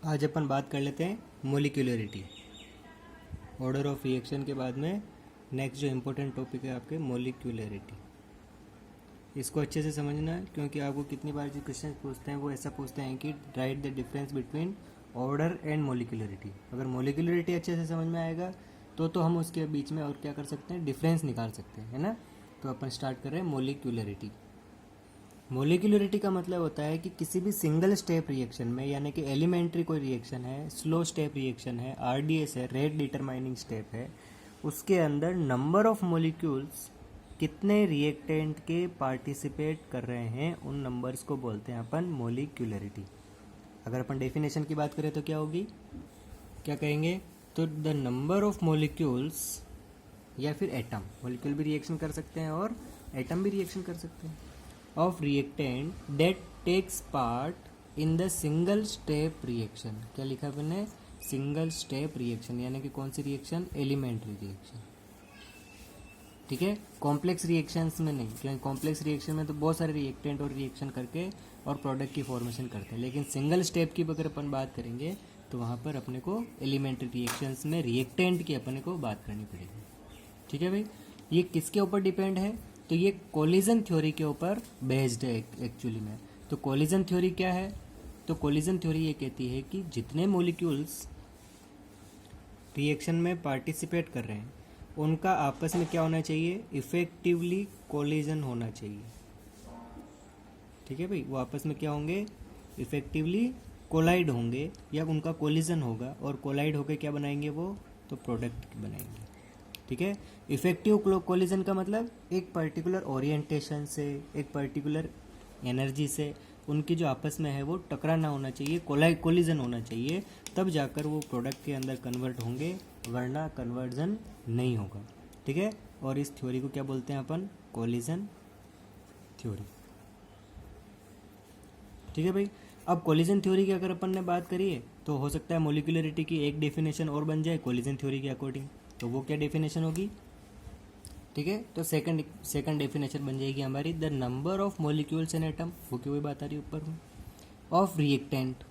आज अपन बात कर लेते हैं मोलिकुलरिटी। ऑर्डर ऑफ रिएक्शन के बाद में नेक्स्ट जो इम्पोर्टेंट टॉपिक है आपके मोलिकुलरिटी। इसको अच्छे से समझना है क्योंकि आपको कितनी बार जो क्वेश्चन पूछते हैं वो ऐसा पूछते हैं कि right the difference between order and molecularity. अगर मोलिकुलरिटी अच्छे से समझ में आएगा तो हम उसके बीच में और क्या कर सकते हैं, डिफरेंस निकाल सकते हैं, है ना। तो अपन स्टार्ट कर रहे हैं मोलिकुलरिटी। मोलिकुलरिटी का मतलब होता है कि किसी भी सिंगल स्टेप रिएक्शन में, यानी कि एलिमेंट्री कोई रिएक्शन है, स्लो स्टेप रिएक्शन है, आरडीएस है, रेट डिटरमाइनिंग स्टेप है, उसके अंदर नंबर ऑफ मोलिक्यूल्स कितने रिएक्टेंट के पार्टिसिपेट कर रहे हैं उन नंबर्स को बोलते हैं अपन मोलिकुलरिटी। अगर अपन डेफिनेशन की बात करें तो क्या होगी, क्या कहेंगे, तो द नंबर ऑफ मोलिक्यूल्स या फिर एटम, मोलिक्यूल भी रिएक्शन कर सकते हैं और एटम भी रिएक्शन कर सकते हैं, of reactant that takes part in the single step reaction. क्या लिखा है मैंने, सिंगल स्टेप रिएक्शन, यानी कि कौन सी रिएक्शन, एलिमेंट्री रिएक्शन। ठीक है, कॉम्प्लेक्स रिएक्शंस में नहीं, क्योंकि कॉम्प्लेक्स रिएक्शन में तो बहुत सारे रिएक्टेंट और रिएक्शन करके और प्रोडक्ट की फॉर्मेशन करते हैं, लेकिन सिंगल स्टेप की अगर अपन बात करेंगे तो वहाँ पर अपने को एलिमेंट्री रिएक्शंस में रिएक्टेंट की अपने को बात करनी पड़ेगी। ठीक है भाई, ये किसके ऊपर डिपेंड है, तो ये कोलिजन थ्योरी के ऊपर बेस्ड है एक्चुअली में। तो कोलिजन थ्योरी क्या है, तो कोलिजन थ्योरी ये कहती है कि जितने मॉलिक्यूल्स रिएक्शन में पार्टिसिपेट कर रहे हैं उनका आपस में क्या होना चाहिए, इफेक्टिवली कोलिजन होना चाहिए। ठीक है भाई, वो आपस में क्या होंगे, इफेक्टिवली कोलाइड होंगे या उनका कोलिजन होगा, और कोलाइड होकर क्या बनाएंगे वो, तो प्रोडक्ट बनाएंगे। ठीक है, इफेक्टिव कोलिजन का मतलब एक पर्टिकुलर ओरिएंटेशन से, एक पर्टिकुलर एनर्जी से उनकी जो आपस में है वो टकराना होना चाहिए, कोलिजन होना चाहिए, तब जाकर वो प्रोडक्ट के अंदर कन्वर्ट होंगे, वरना कन्वर्जन नहीं होगा। ठीक है, और इस थ्योरी को क्या बोलते हैं अपन, कोलिजन थ्योरी। ठीक है भाई, अब कोलिजन थ्योरी की अगर अपन ने बात करिए तो हो सकता है मोलिकुलरिटी की एक डेफिनेशन और बन जाए कोलिजन थ्योरी के अकॉर्डिंग। तो वो क्या डेफिनेशन होगी, ठीक है, तो सेकंड डेफिनेशन बन जाएगी हमारी, the number of molecules in atom, वो क्यों वही बात आ रही है ऊपर में, of reactant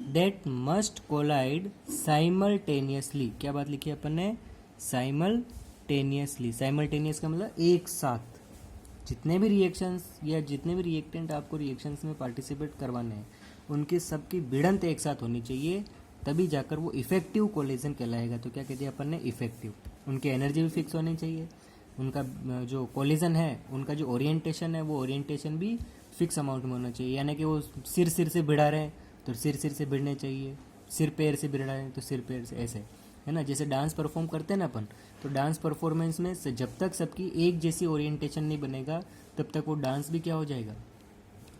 that must collide simultaneously. क्या बात लिखी है अपन ने, साइमल्टेनियसली। साइमल्टेनियस का मतलब एक साथ। जितने भी रिएक्शंस या जितने भी रिएक्टेंट आपको रिएक्शंस में पार्टिसिपेट करवाने हैं उनकी सबकी भिड़ंत एक साथ होनी चाहिए, तभी जाकर वो इफेक्टिव कोलिजन कहलाएगा। तो क्या कहते हैं अपन ने, इफेक्टिव। उनकी एनर्जी भी फिक्स होनी चाहिए, उनका जो कोलिजन है उनका जो ओरिएंटेशन है वो ओरिएंटेशन भी फिक्स अमाउंट में होना चाहिए, यानी कि वो सिर से भिड़ा रहे हैं तो सिर से भिड़ने चाहिए, सिर पैर से भिड़ा रहे हैं तो सिर पैर से, ऐसे है ना। जैसे डांस परफॉर्म करते हैं ना अपन, तो डांस परफॉर्मेंस में से जब तक सबकी एक जैसी ओरिएंटेशन नहीं बनेगा तब तक वो डांस भी क्या हो जाएगा,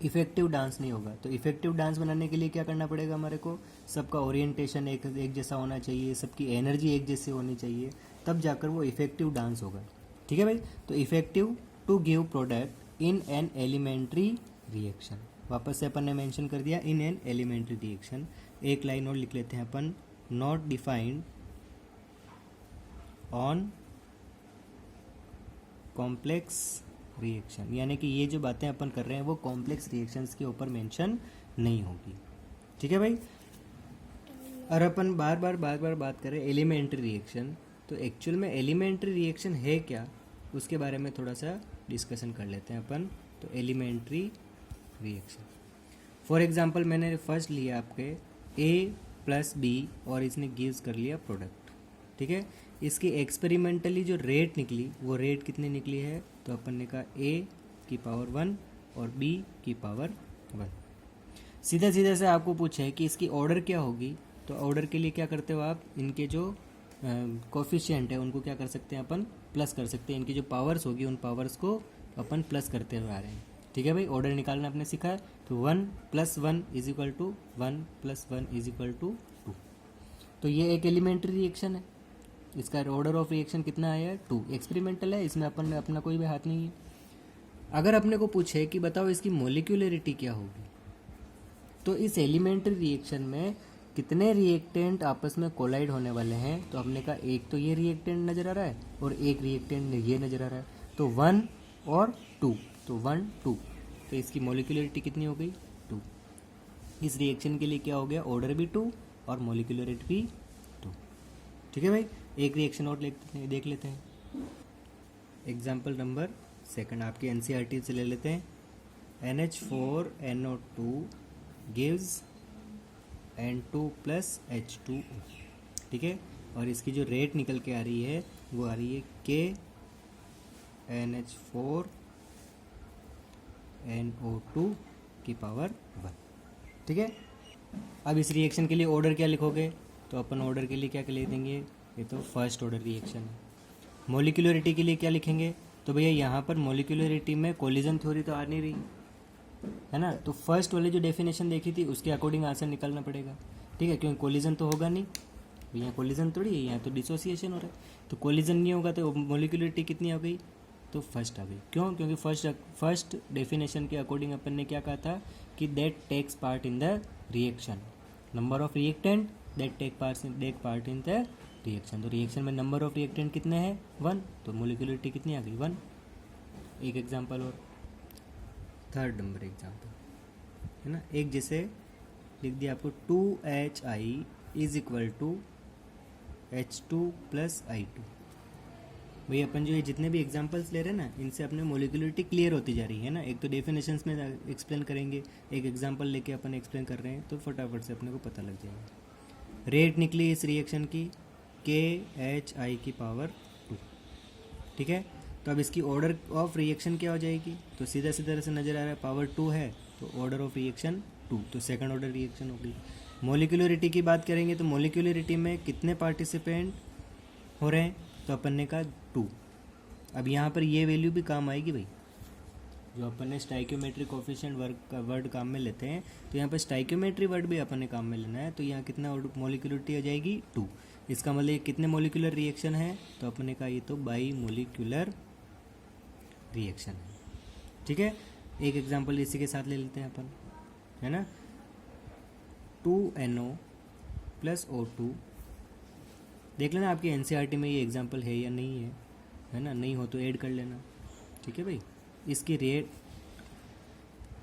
इफेक्टिव डांस नहीं होगा। तो इफेक्टिव डांस बनाने के लिए क्या करना पड़ेगा हमारे को, सबका ओरिएंटेशन एक जैसा होना चाहिए, सबकी एनर्जी एक जैसी होनी चाहिए, तब जाकर वो इफेक्टिव डांस होगा। ठीक है भाई, तो effective to give product in an elementary reaction. वापस से अपन ने मेंशन कर दिया इन एन एलिमेंट्री रिएक्शन। एक लाइन और लिख लेते हैं अपन, not defined on complex reaction, यानी कि ये जो बातें अपन कर रहे हैं वो कॉम्प्लेक्स रिएक्शंस के ऊपर मेंशन नहीं होगी। ठीक है भाई, और अपन बार बार बात करें एलिमेंट्री रिएक्शन, तो एक्चुअल में एलिमेंट्री रिएक्शन है क्या, उसके बारे में थोड़ा सा डिस्कशन कर लेते हैं अपन। तो एलिमेंट्री रिएक्शन, फॉर एग्जांपल मैंने फर्स्ट लिया आपके ए प्लस बी और इसने गिव्स कर लिया प्रोडक्ट। ठीक है, इसकी एक्सपेरिमेंटली जो रेट निकली वो रेट कितनी निकली है, तो अपन ने कहा ए की पावर 1 और बी की पावर 1। सीधा से आपको पूछे कि इसकी ऑर्डर क्या होगी, तो ऑर्डर के लिए क्या करते हो आप, इनके जो कोफिशिएंट है उनको क्या कर सकते हैं अपन, प्लस कर सकते हैं, इनकी जो पावर्स होगी उन पावर्स को अपन प्लस करते हुए आ रहे हैं। ठीक है भाई, ऑर्डर निकालना आपने सीखा है, तो 1 + 1 = 1 + 1 = 2। तो ये एक एलिमेंट्री रिएक्शन है, इसका ऑर्डर ऑफ रिएक्शन कितना आया है, 2। एक्सपेरिमेंटल है, इसमें अपन अपना कोई भी हाथ नहीं है। अगर अपने को पूछे कि बताओ इसकी मोलिकुलरिटी क्या होगी, तो इस एलिमेंट्री रिएक्शन में कितने रिएक्टेंट आपस में कोलाइड होने वाले हैं, तो हमने कहा एक तो ये रिएक्टेंट नज़र आ रहा है और एक रिएक्टेंट ये नज़र आ रहा है, तो 1 और 2, तो 1 2, तो इसकी मोलिकुलरिटी कितनी हो गई, 2। इस रिएक्शन के लिए क्या हो गया, ऑर्डर भी 2 और मोलिकुलरिटी भी 2। ठीक है भाई, एक रिएक्शन और देख लेते हैं। एग्जाम्पल नंबर 2 आपकी एनसीईआरटी से ले लेते हैं। NH4NO2 gives N2 + H2O। ठीक है, और इसकी जो रेट निकल के आ रही है वो आ रही है KNH4NO2 की पावर 1। ठीक है, अब इस रिएक्शन के लिए ऑर्डर क्या लिखोगे, तो अपन ऑर्डर के लिए क्या लिख देंगे, ये तो फर्स्ट ऑर्डर रिएक्शन है। मोलिकुलरिटी के लिए क्या लिखेंगे, तो भैया यहाँ पर मोलिकुलरिटी में कोलिजन थ्योरी तो आ नहीं रही है ना, तो फर्स्ट वाली जो डेफिनेशन देखी थी उसके अकॉर्डिंग आंसर निकालना पड़ेगा। ठीक है, क्योंकि कोलिजन तो होगा नहीं, यहाँ कोलिजन थोड़ी है, यहाँ तो डिसोसिएशन हो रहा है, तो कोलिजन नहीं होगा तो मोलिकुलरिटी कितनी आ गई, तो फर्स्ट आ गई। क्यों, क्योंकि फर्स्ट डेफिनेशन के अकॉर्डिंग अपन ने क्या कहा था कि that takes part in the reaction, number of reactant that take part in the reaction. तो रिएक्शन में नंबर ऑफ रिएक्टेंट कितने हैं, 1, तो मोलिकुलरिटी कितनी आ गई, 1। एक एग्जांपल और, 3rd नंबर एग्जांपल है ना, एक जैसे लिख दिया आपको 2HI = H2 + I2। भाई अपन जो ये जितने भी एग्जांपल्स ले रहे हैं ना, इनसे अपने मोलिकुलरिटी क्लियर होती जा रही है ना। एक तो डेफिनेशंस में एक्सप्लेन करेंगे, एक एग्जांपल लेके अपन एक्सप्लेन कर रहे हैं, तो फटाफट से अपने को पता लग जाएगा। रेट निकली इस रिएक्शन की KHI की पावर 2। ठीक है, तो अब इसकी ऑर्डर ऑफ रिएक्शन क्या हो जाएगी, तो सीधा सीधा से नज़र आ रहा है पावर 2 है, तो ऑर्डर ऑफ रिएक्शन 2, तो सेकंड ऑर्डर रिएक्शन होगी। मोलिकुलरिटी की बात करेंगे तो मोलिकुलरिटी में कितने पार्टिसिपेंट हो रहे हैं, तो अपन ने कहा 2। अब यहाँ पर ये वैल्यू भी काम आएगी भाई, जो अपन ने स्टाइक्योमेट्री कोफिशिएंट वर्ड काम में लेते हैं, तो यहाँ पर स्टाइक्योमेट्री वर्ड भी अपन ने काम में लेना है, तो यहाँ कितना मोलिकुलरिटी आ जाएगी 2। इसका मतलब ये कितने मोलिकुलर रिएक्शन है, तो अपन ने कहा ये तो बाई मोलिकुलर रिएक्शन है। ठीक है, एक एग्जांपल इसी के साथ ले लेते हैं अपन, है ना, 2NO + O2। देख लेना आपकी एनसीईआरटी में ये एग्जांपल है या नहीं है ना, नहीं हो तो ऐड कर लेना। ठीक है भाई, इसकी रेट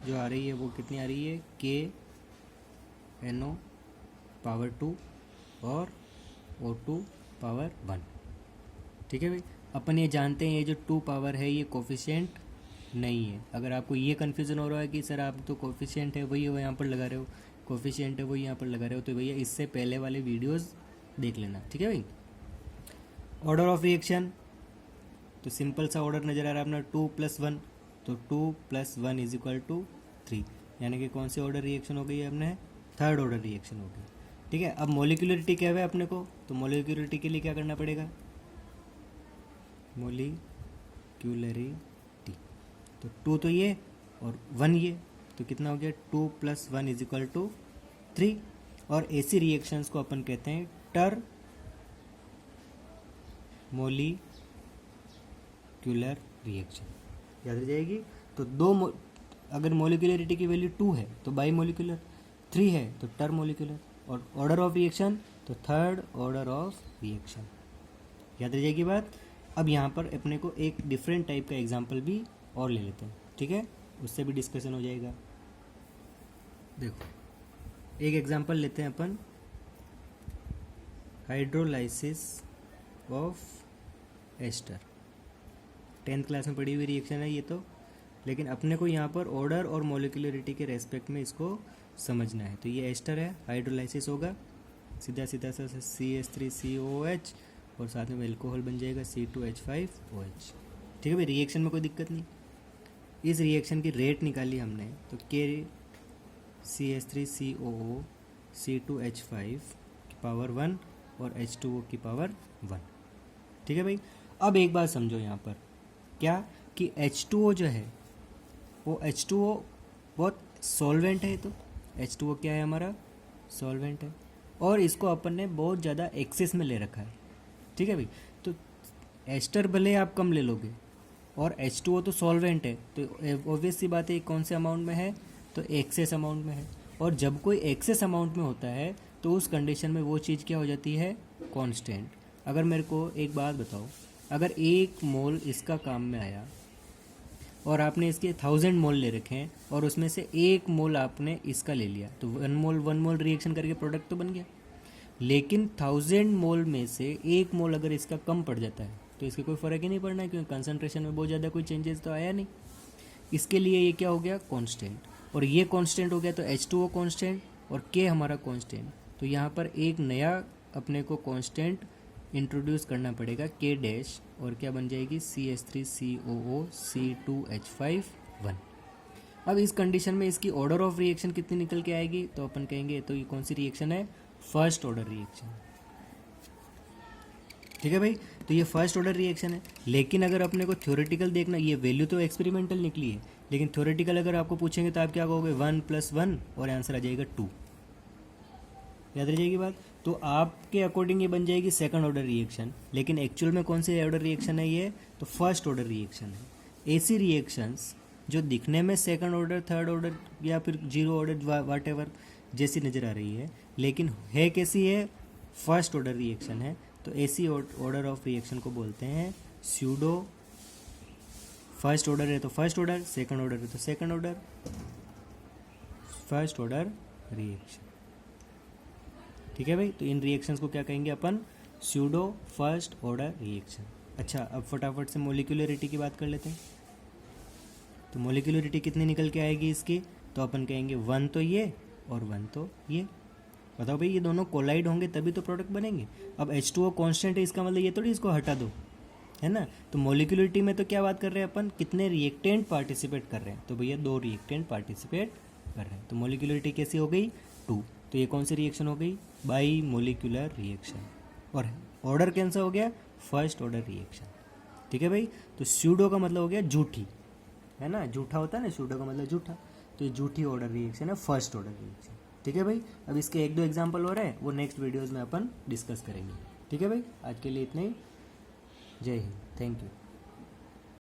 जो आ रही है वो कितनी आ रही है, KNO पावर 2 और O2 पावर 1। ठीक है भाई, अपन ये जानते हैं ये जो 2 पावर है ये कोफिशिएंट नहीं है। अगर आपको ये कन्फ्यूज़न हो रहा है कि सर आप तो कोफिशिएंट है वही वो यहाँ पर लगा रहे हो, कोफिशिएंट है वही यहाँ पर लगा रहे हो, तो भैया इससे पहले वाले वीडियोस देख लेना। ठीक है भाई, ऑर्डर ऑफ रिएक्शन तो सिंपल सा ऑर्डर नज़र आ रहा है अपना 2 + 1, तो 2 + 1 = 3, यानी कि कौन सी ऑर्डर रिएक्शन हो गई है अपने, 3rd ऑर्डर रिएक्शन हो गई। ठीक है, अब मोलिकुलरिटी क्या है अपने को, तो मोलिकुलरिटी के लिए क्या करना पड़ेगा, मोलिकुलरिटी तो 2 तो ये और 1 ये, तो कितना हो गया 2 + 1 = 3। और ऐसी रिएक्शंस को अपन कहते हैं टर मोलिकुलर रिएक्शन, याद रह जाएगी। तो अगर मोलिकुलरिटी की वैल्यू 2 है तो बाई मोलिकुलर, 3 है तो टर मोलिकुलर, और ऑर्डर ऑफ रिएक्शन तो 3rd ऑर्डर ऑफ रिएक्शन, याद रह जाएगी बात। अब यहाँ पर अपने को एक डिफरेंट टाइप का एग्जाम्पल भी और ले लेते हैं, ठीक है, उससे भी डिस्कशन हो जाएगा। देखो एक एग्जाम्पल लेते हैं अपन, hydrolysis of ester. 10th class में पढ़ी हुई रिएक्शन है ये तो, लेकिन अपने को यहाँ पर ऑर्डर और मोलिकुलरिटी के रेस्पेक्ट में इसको समझना है। तो ये एस्टर है, हाइड्रोलाइसिस होगा, सीधा सीधा सा CH3COOH और साथ में एल्कोहल बन जाएगा C2H5OH। ठीक है भाई, रिएक्शन में कोई दिक्कत नहीं। इस रिएक्शन की रेट निकाली हमने, तो CH3COO C2H5 की पावर 1 और H2O की पावर 1। ठीक है भाई, अब एक बात समझो यहाँ पर क्या कि H2O जो है वो H2O बहुत सॉल्वेंट है। तो H2O क्या है, हमारा सॉल्वेंट है, और इसको अपन ने बहुत ज़्यादा एक्सेस में ले रखा है। ठीक है भाई, तो एस्टर भले आप कम ले लोगे और H2O तो सॉल्वेंट है, तो ऑब्वियस सी बात है कौन से अमाउंट में है, तो एक्सेस अमाउंट में है। और जब कोई एक्सेस अमाउंट में होता है तो उस कंडीशन में वो चीज़ क्या हो जाती है, कांस्टेंट। अगर मेरे को एक बात बताओ, अगर 1 मोल इसका काम में आया और आपने इसके 1000 मोल ले रखे हैं और उसमें से 1 मोल आपने इसका ले लिया, तो 1 मोल रिएक्शन करके प्रोडक्ट तो बन गया। लेकिन 1000 मोल में से 1 मोल अगर इसका कम पड़ जाता है तो इसके कोई फ़र्क ही नहीं पड़ना है, क्योंकि कंसंट्रेशन में बहुत ज़्यादा कोई चेंजेस तो आया नहीं। इसके लिए ये क्या हो गया, कांस्टेंट, और ये कांस्टेंट हो गया तो H2O कांस्टेंट और K हमारा कांस्टेंट। तो यहाँ पर एक नया अपने को कांस्टेंट इंट्रोड्यूस करना पड़ेगा K डैश, और क्या बन जाएगी CH3COO C2H5 1। अब इस कंडीशन में इसकी ऑर्डर ऑफ रिएक्शन कितनी निकल के आएगी, तो अपन कहेंगे तो ये कौन सी रिएक्शन है, फर्स्ट ऑर्डर रिएक्शन। ठीक है भाई, तो ये फर्स्ट ऑर्डर रिएक्शन है। लेकिन अगर अपने को थ्योरेटिकल देखना, ये वैल्यू तो एक्सपेरिमेंटल निकली है, लेकिन थ्योरेटिकल अगर आपको पूछेंगे तो आप क्या कहोगे 1 + 1 और आंसर आ जाएगा 2। याद रह जाएगी बात। तो आपके अकॉर्डिंग ये बन जाएगी सेकंड ऑर्डर रिएक्शन, लेकिन एक्चुअल में कौन से ऑर्डर रिएक्शन है ये, तो फर्स्ट ऑर्डर रिएक्शन है। ऐसी रिएक्शंस जो दिखने में सेकंड ऑर्डर, थर्ड ऑर्डर या फिर जीरो ऑर्डर वाट एवर जैसी नज़र आ रही है, लेकिन है कैसी है, फर्स्ट ऑर्डर रिएक्शन है। तो ऐसी ऑर्डर ऑफ रिएक्शन को बोलते हैं स्यूडो। फर्स्ट ऑर्डर है तो फर्स्ट ऑर्डर, सेकंड ऑर्डर है तो second order, first order reaction. ठीक है भाई, तो इन रिएक्शंस को क्या कहेंगे अपन, स्यूडो फर्स्ट ऑर्डर रिएक्शन। अच्छा, अब फटाफट से मोलिकुलरिटी की बात कर लेते हैं। तो मोलिकुलरिटी कितनी निकल के आएगी इसकी, तो अपन कहेंगे 1 तो ये और 1 तो ये। बताओ भाई, ये दोनों कोलाइड होंगे तभी तो प्रोडक्ट बनेंगे। अब H2O कांस्टेंट है, इसका मतलब ये थोड़ी इसको हटा दो, है ना। तो मोलिकुलरिटी में तो क्या बात कर रहे हैं अपन, कितने रिएक्टेंट पार्टिसिपेट कर रहे हैं, तो भैया 2 रिएक्टेंट पार्टिसिपेट कर रहे हैं। तो मोलिकुलरिटी कैसी हो गई, 2। तो ये कौन सी रिएक्शन हो गई, बाई मोलिकुलर रिएक्शन, और ऑर्डर कैंसिल हो गया, फर्स्ट ऑर्डर रिएक्शन। ठीक है भाई, तो स्यूडो का मतलब हो गया झूठी, है ना, झूठा होता है ना, स्यूडो का मतलब झूठा। तो ये झूठी ऑर्डर रिएक्शन है, फर्स्ट ऑर्डर रिएक्शन। ठीक है भाई, अब इसके 1-2 एग्जाम्पल हो रहे हैं, वो नेक्स्ट वीडियोज़ में अपन डिस्कस करेंगे। ठीक है भाई, आज के लिए इतना ही। जय हिंद, थैंक यू।